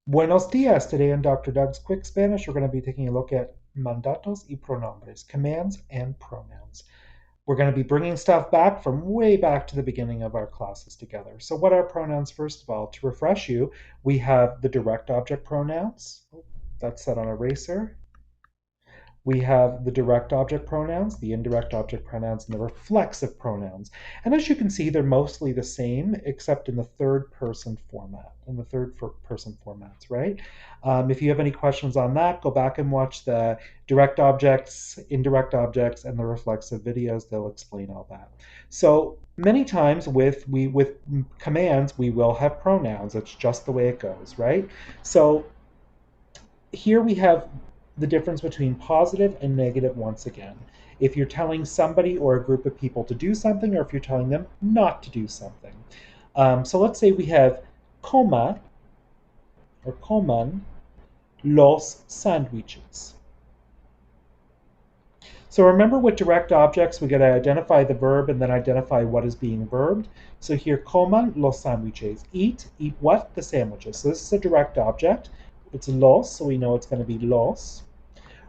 Buenos dias. Today in Dr. Doug's Quick Spanish, we're going to be taking a look at mandatos y pronombres, commands and pronouns. We're going to be bringing stuff back from way back to the beginning of our classes together. So what are pronouns, first of all? To refresh you, we have the direct object pronouns. That's set on eraser. We have the direct object pronouns, the indirect object pronouns, and the reflexive pronouns. And as you can see, they're mostly the same, except in the third person format, person formats, right? If you have any questions on that, go back and watch the direct objects, indirect objects, and the reflexive videos. They'll explain all that. So many times with commands, we will have pronouns. It's just the way it goes, right? So here we have the difference between positive and negative once again. If you're telling somebody or a group of people to do something, or if you're telling them not to do something. So let's say we have coma or coman los sandwiches. So remember with direct objects, we got to identify the verb and then identify what is being verbed. So here, coman los sandwiches. Eat what? The sandwiches. So this is a direct object. It's los, so we know it's going to be los.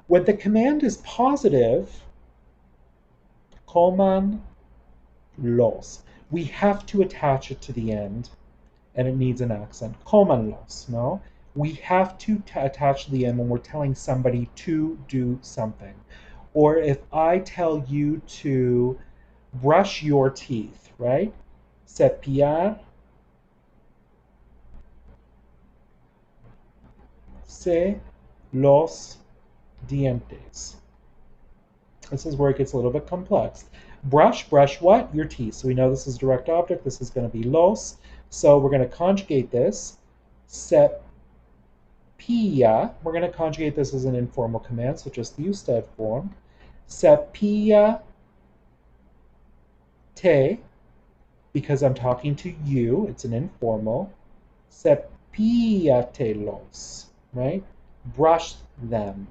When the command is positive, coman los, we have to attach it to the end, and it needs an accent. Coman los, no? We have to attach to the end when we're telling somebody to do something. Or if I tell you to brush your teeth, right? Cepillarse los dientes. This is where it gets a little bit complex. Brush what? Your teeth. So we know this is direct object. This is going to be los. So we're going to conjugate this. Cepilla. We're going to conjugate this as an informal command, so just the usted form. Cepilla te, because I'm talking to you, it's an informal. Cepillatelos, right? Brush them.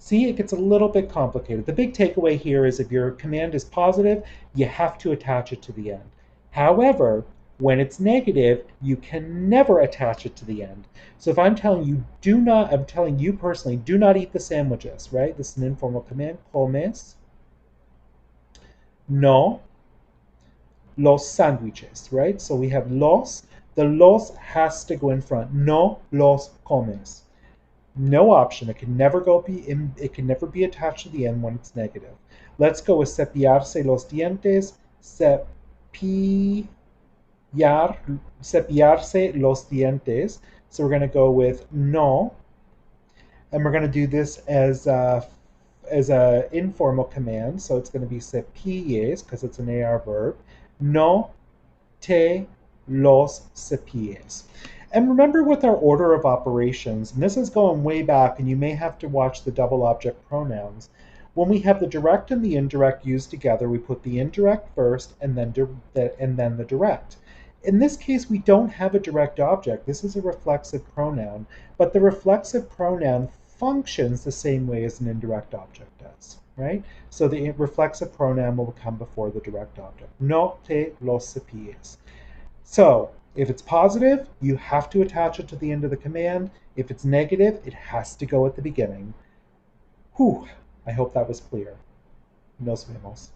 See, it gets a little bit complicated. The big takeaway here is if your command is positive, you have to attach it to the end. However, when it's negative, you can never attach it to the end. So if I'm telling you I'm telling you personally, do not eat the sandwiches, right? This is an informal command, comes no los sándwiches, right? So we have los, the los has to go in front. No los comes. No option. It can never be attached to the end when it's negative. Let's go with cepillarse los dientes. Cepillarse los dientes. So we're going to go with no, and we're going to do this as a informal command. So it's going to be cepilles because it's an AR verb. No te los cepilles. And remember with our order of operations, and this is going way back, and you may have to watch the double object pronouns. When we have the direct and the indirect used together, we put the indirect first and then the direct. In this case, we don't have a direct object. This is a reflexive pronoun, but the reflexive pronoun functions the same way as an indirect object does, right? So the reflexive pronoun will come before the direct object. No te los cepilles. So if it's positive, you have to attach it to the end of the command. If it's negative, it has to go at the beginning. Whew, I hope that was clear. Nos vemos.